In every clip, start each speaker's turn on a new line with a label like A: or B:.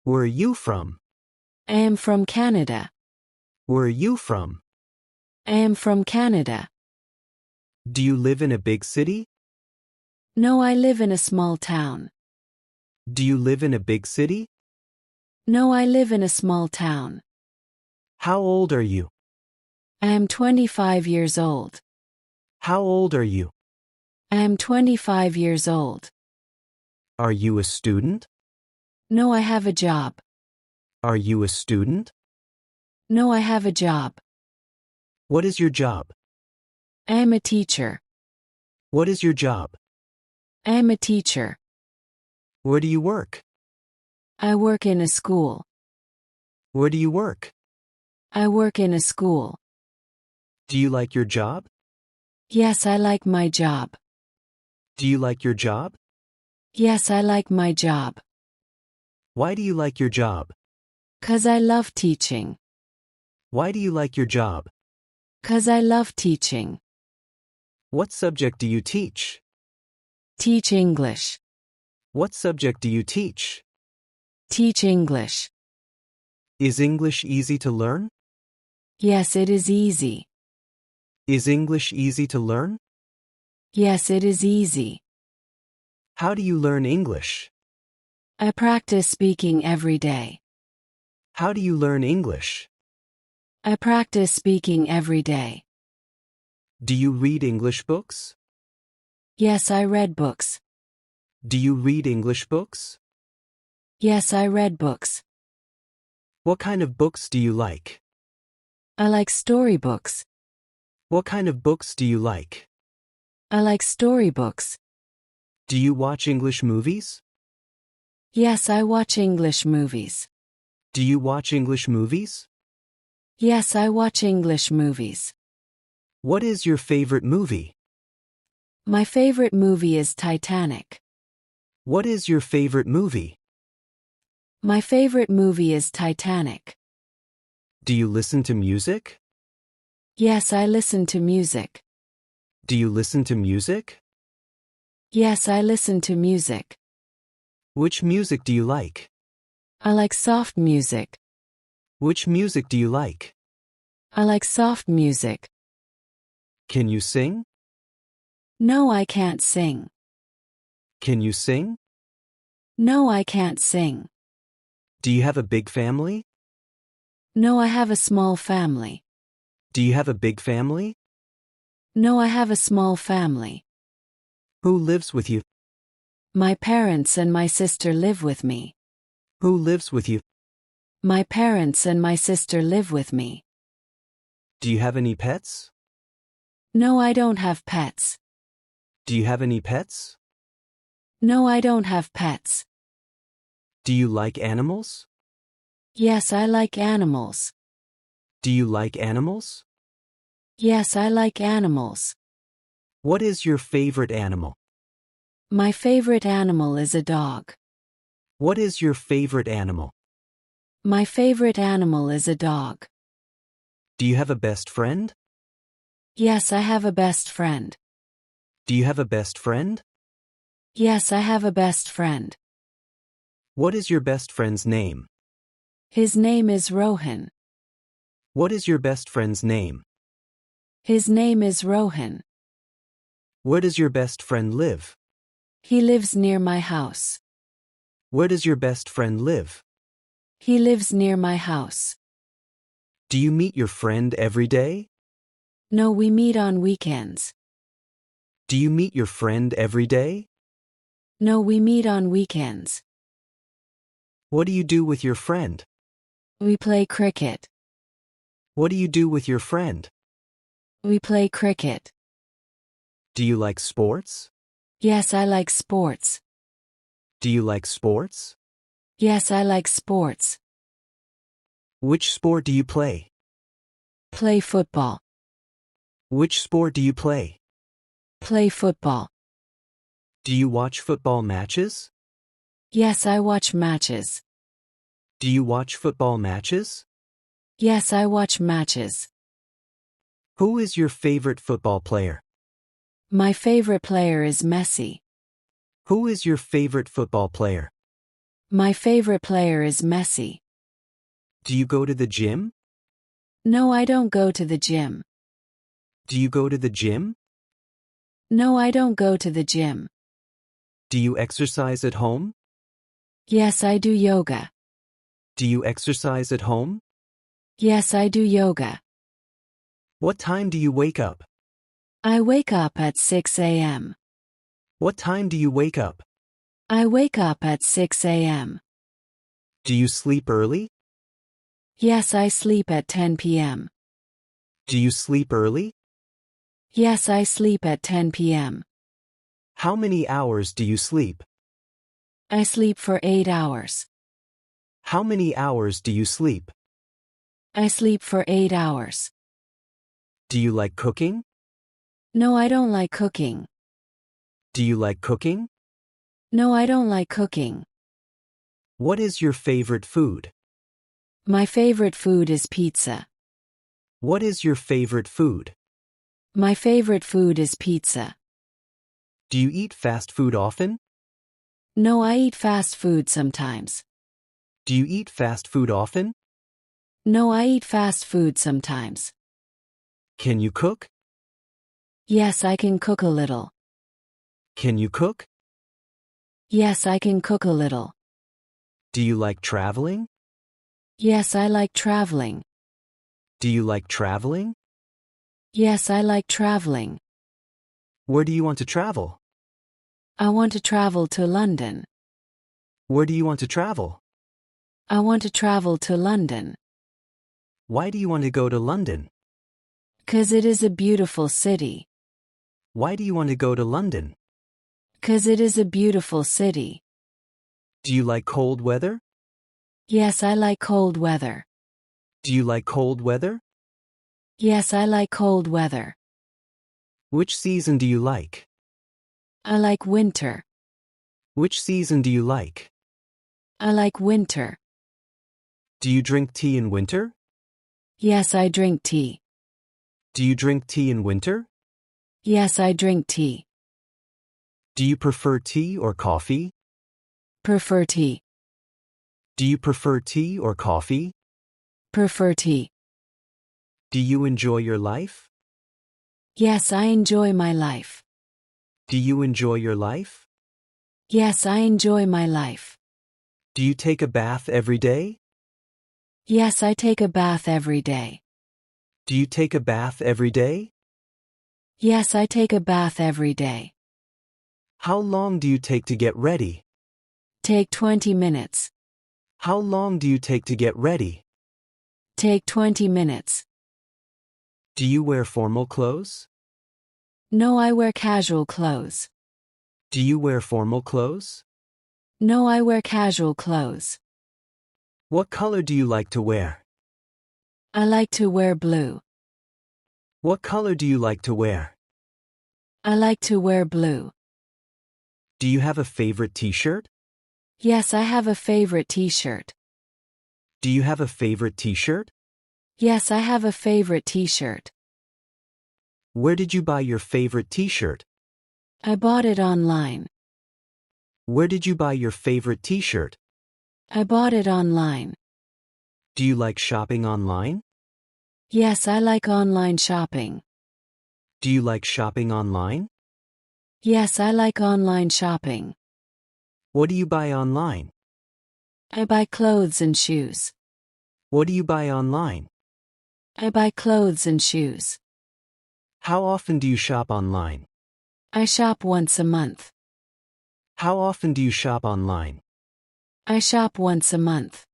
A: Where are you from?
B: I am from Canada.
A: Where are you from?
B: I am from Canada.
A: Do you live in a big city?
B: No, I live in a small town.
A: Do you live in a big city?
B: No, I live in a small town.
A: How old are you?
B: I am 25 years old.
A: How old are you?
B: I am 25 years old.
A: Are you a student?
B: No, I have a job.
A: Are you a student?
B: No, I have a job.
A: What is your job?
B: I am a teacher.
A: What is your job?
B: I am a teacher.
A: Where do you work?
B: I work in a school.
A: Where do you work?
B: I work in a school.
A: Do you like your job?
B: Yes, I like my job.
A: Do you like your job?
B: Yes, I like my job.
A: Why do you like your job?
B: 'Cause I love teaching.
A: Why do you like your job?
B: 'Cause I love teaching.
A: What subject do you teach?
B: Teach English.
A: What subject do you teach?
B: Teach English.
A: Is English easy to learn?
B: Yes, it is easy.
A: Is English easy to learn?
B: Yes, it is easy.
A: How do you learn English?
B: I practice speaking every day.
A: How do you learn English?
B: I practice speaking every day.
A: Do you read English books?
B: Yes, I read books.
A: Do you read English books?
B: Yes, I read books.
A: What kind of books do you like?
B: I like storybooks.
A: What kind of books do you like?
B: I like storybooks.
A: Do you watch English movies?
B: Yes, I watch English movies.
A: Do you watch English movies?
B: Yes, I watch English movies.
A: What is your favorite movie?
B: My favorite movie is Titanic.
A: What is your favorite movie?
B: My favorite movie is Titanic.
A: Do you listen to music?
B: Yes, I listen to music.
A: Do you listen to music?
B: Yes, I listen to music.
A: Which music do you like?
B: I like soft music.
A: Which music do you like?
B: I like soft music.
A: Can you sing?
B: No, I can't sing.
A: Can you sing?
B: No, I can't sing.
A: Do you have a big family?
B: No, I have a small family.
A: Do you have a big family?
B: No, I have a small family.
A: Who lives with you?
B: My parents and my sister live with me.
A: Who lives with you?
B: My parents and my sister live with me.
A: Do you have any pets?
B: No, I don't have pets.
A: Do you have any pets?
B: No, I don't have pets.
A: Do you like animals?
B: Yes, I like animals.
A: Do you like animals?
B: Yes, I like animals.
A: What is your favorite animal?
B: My favorite animal is a dog.
A: What is your favorite animal?
B: My favorite animal is a dog.
A: Do you have a best friend?
B: Yes, I have a best friend.
A: Do you have a best friend?
B: Yes, I have a best friend.
A: What is your best friend's name?
B: His name is Rohan.
A: What is your best friend's name?
B: His name is Rohan.
A: Where does your best friend live?
B: He lives near my house.
A: Where does your best friend live?
B: He lives near my house.
A: Do you meet your friend every day?
B: No, we meet on weekends.
A: Do you meet your friend every day?
B: No, we meet on weekends.
A: What do you do with your friend?
B: We play cricket.
A: What do you do with your friend?
B: We play cricket.
A: Do you like sports?
B: Yes, I like sports.
A: Do you like sports?
B: Yes, I like sports.
A: Which sport do you play?
B: Play football.
A: Which sport do you play?
B: Play football.
A: Do you watch football matches?
B: Yes, I watch matches.
A: Do you watch football matches?
B: Yes, I watch matches.
A: Who is your favorite football player?
B: My favorite player is Messi.
A: Who is your favorite football player?
B: My favorite player is Messi.
A: Do you go to the gym?
B: No, I don't go to the gym.
A: Do you go to the gym?
B: No, I don't go to the gym.
A: Do you exercise at home?
B: Yes, I do yoga.
A: Do you exercise at home?
B: Yes, I do yoga.
A: What time do you wake up?
B: I wake up at 6 a.m.
A: What time do you wake up?
B: I wake up at 6 a.m.
A: Do you sleep early?
B: Yes, I sleep at 10 p.m.
A: Do you sleep early?
B: Yes, I sleep at 10 p.m.
A: How many hours do you sleep?
B: I sleep for 8 hours.
A: How many hours do you sleep?
B: I sleep for 8 hours.
A: Do you like cooking?
B: No, I don't like cooking.
A: Do you like cooking?
B: No, I don't like cooking.
A: What is your favorite food?
B: My favorite food is pizza.
A: What is your favorite food?
B: My favorite food is pizza.
A: Do you eat fast food often?
B: No, I eat fast food sometimes.
A: Do you eat fast food often?
B: No, I eat fast food sometimes.
A: Can you cook?
B: Yes, I can cook a little.
A: Can you cook?
B: Yes, I can cook a little.
A: Do you like traveling?
B: Yes, I like traveling.
A: Do you like traveling?
B: Yes, I like traveling.
A: Where do you want to travel?
B: I want to travel to London.
A: Where do you want to travel?
B: I want to travel to London.
A: Why do you want to go to London?
B: 'Cause it is a beautiful city.
A: Why do you want to go to London?
B: 'Cause it is a beautiful city.
A: Do you like cold weather?
B: Yes, I like cold weather.
A: Do you like cold weather?
B: Yes, I like cold weather.
A: Which season do you like?
B: I like winter.
A: Which season do you like?
B: I like winter.
A: Do you drink tea in winter?
B: Yes, I drink tea.
A: Do you drink tea in winter?
B: Yes, I drink tea.
A: Do you prefer tea or coffee?
B: Prefer tea.
A: Do you prefer tea or coffee?
B: Prefer tea.
A: Do you enjoy your life?
B: Yes, I enjoy my life.
A: Do you enjoy your life?
B: Yes, I enjoy my life.
A: Do you take a bath every day?
B: Yes, I take a bath every day.
A: Do you take a bath every day?
B: Yes, I take a bath every day.
A: How long do you take to get ready?
B: Take 20 minutes.
A: How long do you take to get ready?
B: Take 20 minutes.
A: Do you wear formal clothes?
B: No, I wear casual clothes.
A: Do you wear formal clothes?
B: No, I wear casual clothes.
A: What color do you like to wear?
B: I like to wear blue.
A: What color do you like to wear?
B: I like to wear blue.
A: Do you have a favorite t-shirt?
B: Yes, I have a favorite t-shirt.
A: Do you have a favorite t-shirt?
B: Yes, I have a favorite t-shirt.
A: Where did you buy your favorite t-shirt?
B: I bought it online.
A: Where did you buy your favorite t-shirt?
B: I bought it online.
A: Do you like shopping online?
B: Yes, I like online shopping.
A: Do you like shopping online?
B: Yes, I like online shopping.
A: What do you buy online?
B: I buy clothes and shoes.
A: What do you buy online?
B: I buy clothes and shoes.
A: How often do you shop online?
B: I shop once a month.
A: How often do you shop online?
B: I shop once a month.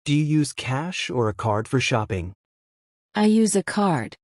A: Do you use cash or a card for shopping?
B: I use a card.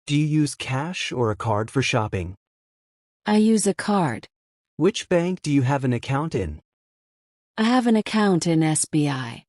A: Do you use cash or a card for shopping?
B: I use a card.
A: Which bank do you have an account in?
B: I have an account in SBI.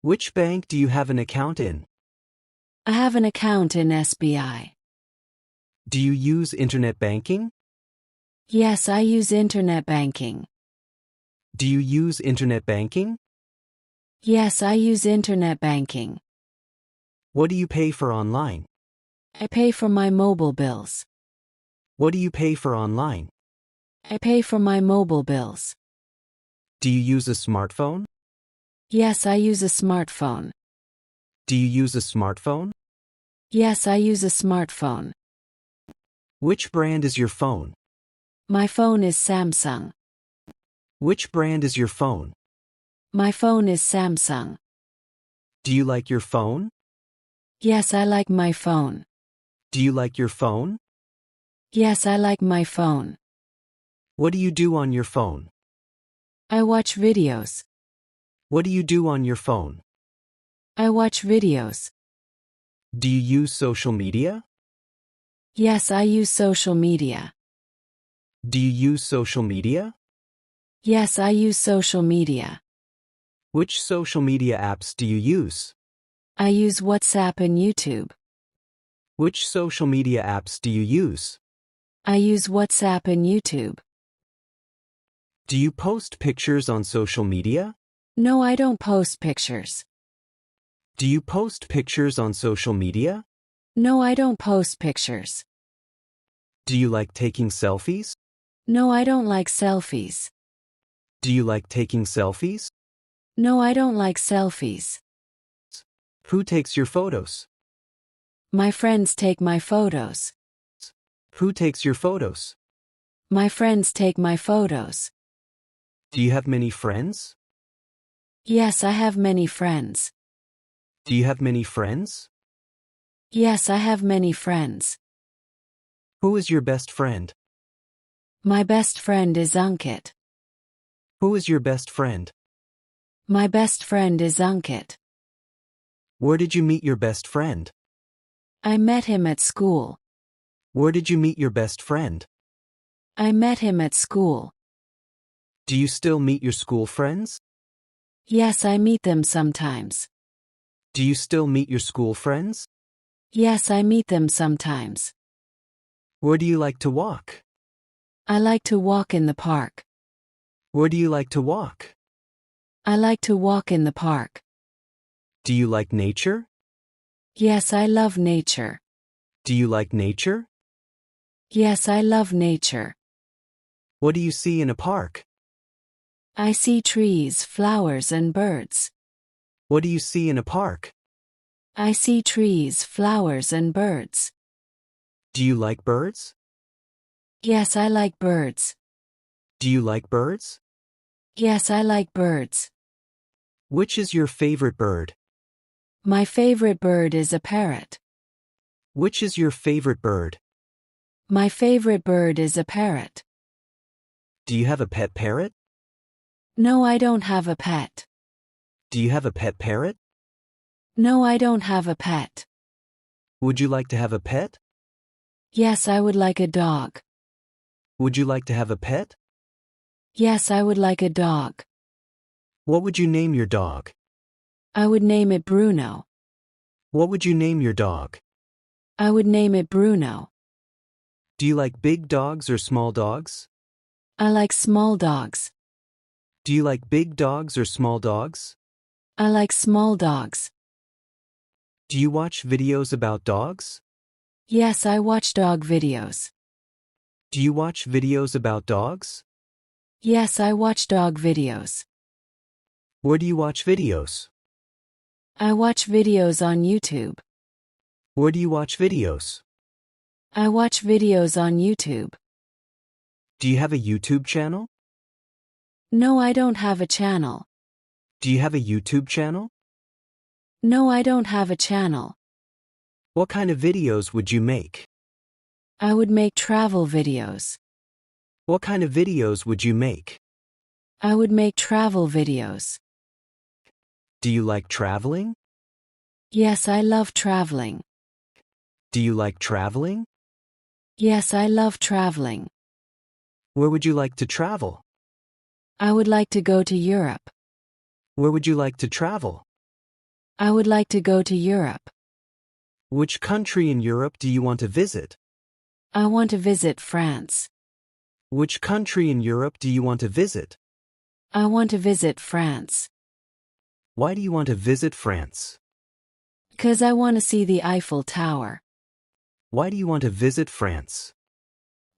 A: Which bank do you have an account in?
B: I have an account in SBI.
A: Do you use internet banking?
B: Yes, I use internet banking.
A: Do you use internet banking?
B: Yes, I use internet banking.
A: What do you pay for online?
B: I pay for my mobile bills.
A: What do you pay for online?
B: I pay for my mobile bills.
A: Do you use a smartphone?
B: Yes, I use a smartphone.
A: Do you use a smartphone?
B: Yes, I use a smartphone.
A: Which brand is your phone?
B: My phone is Samsung.
A: Which brand is your phone?
B: My phone is Samsung.
A: Do you like your phone?
B: Yes, I like my phone.
A: Do you like your phone?
B: Yes, I like my phone.
A: What do you do on your phone?
B: I watch videos.
A: What do you do on your phone?
B: I watch videos.
A: Do you use social media?
B: Yes, I use social media.
A: Do you use social media?
B: Yes, I use social media.
A: Which social media apps do you use?
B: I use WhatsApp and YouTube.
A: Which social media apps do you use?
B: I use WhatsApp and YouTube.
A: Do you post pictures on social media?
B: No, I don't post pictures.
A: Do you post pictures on social media?
B: No, I don't post pictures.
A: Do you like taking selfies?
B: No, I don't like selfies.
A: Do you like taking selfies?
B: No, I don't like selfies.
A: Who takes your photos?
B: My friends take my photos.
A: Who takes your photos?
B: My friends take my photos.
A: Do you have many friends?
B: Yes, I have many friends.
A: Do you have many friends?
B: Yes, I have many friends.
A: Who is your best friend?
B: My best friend is Ankit.
A: Who is your best friend?
B: My best friend is Ankit.
A: Where did you meet your best friend?
B: I met him at school.
A: Where did you meet your best friend?
B: I met him at school.
A: Do you still meet your school friends?
B: Yes, I meet them sometimes.
A: Do you still meet your school friends?
B: Yes, I meet them sometimes.
A: Where do you like to walk?
B: I like to walk in the park.
A: Where do you like to walk?
B: I like to walk in the park.
A: Do you like nature?
B: Yes, I love nature.
A: Do you like nature?
B: Yes, I love nature.
A: What do you see in a park?
B: I see trees, flowers, and birds.
A: What do you see in a park?
B: I see trees, flowers, and birds.
A: Do you like birds?
B: Yes, I like birds.
A: Do you like birds?
B: Yes, I like birds.
A: Which is your favorite bird?
B: My favorite bird is a parrot.
A: Which is your favorite bird?
B: My favorite bird is a parrot.
A: Do you have a pet parrot?
B: No, I don't have a pet.
A: Do you have a pet parrot?
B: No, I don't have a pet.
A: Would you like to have a pet?
B: Yes, I would like a dog.
A: Would you like to have a pet?
B: Yes, I would like a dog.
A: What would you name your dog?
B: I would name it Bruno.
A: What would you name your dog?
B: I would name it Bruno.
A: Do you like big dogs or small dogs?
B: I like small dogs.
A: Do you like big dogs or small dogs?
B: I like small dogs.
A: Do you watch videos about dogs?
B: Yes, I watch dog videos.
A: Do you watch videos about dogs?
B: Yes, I watch dog videos.
A: Where do you watch videos?
B: I watch videos on YouTube.
A: Where do you watch videos?
B: I watch videos on YouTube.
A: Do you have a YouTube channel?
B: No, I don't have a channel.
A: Do you have a YouTube channel?
B: No, I don't have a channel.
A: What kind of videos would you make?
B: I would make travel videos.
A: What kind of videos would you make?
B: I would make travel videos.
A: Do you like traveling?
B: Yes, I love traveling.
A: Do you like traveling?
B: Yes, I love traveling.
A: Where would you like to travel?
B: I would like to go to Europe.
A: Where would you like to travel?
B: I would like to go to Europe.
A: Which country in Europe do you want to visit?
B: I want to visit France.
A: Which country in Europe do you want to visit?
B: I want to visit France.
A: Why do you want to visit France?
B: 'Cause I want to see the Eiffel Tower.
A: Why do you want to visit France?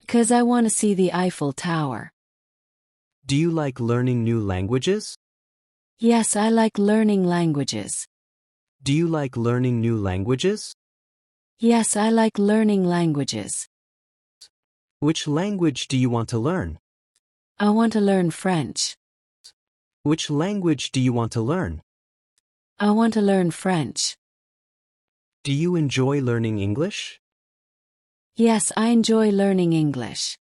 B: 'Cause I want to see the Eiffel Tower.
A: Do you like learning new languages?
B: Yes, I like learning languages.
A: Do you like learning new languages?
B: Yes, I like learning languages.
A: Which language do you want to learn?
B: I want to learn French.
A: Which language do you want to learn?
B: I want to learn French.
A: Do you enjoy learning English?
B: Yes, I enjoy learning English.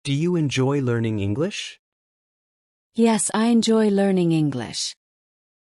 A: Do you enjoy learning English?
B: Yes, I enjoy learning English.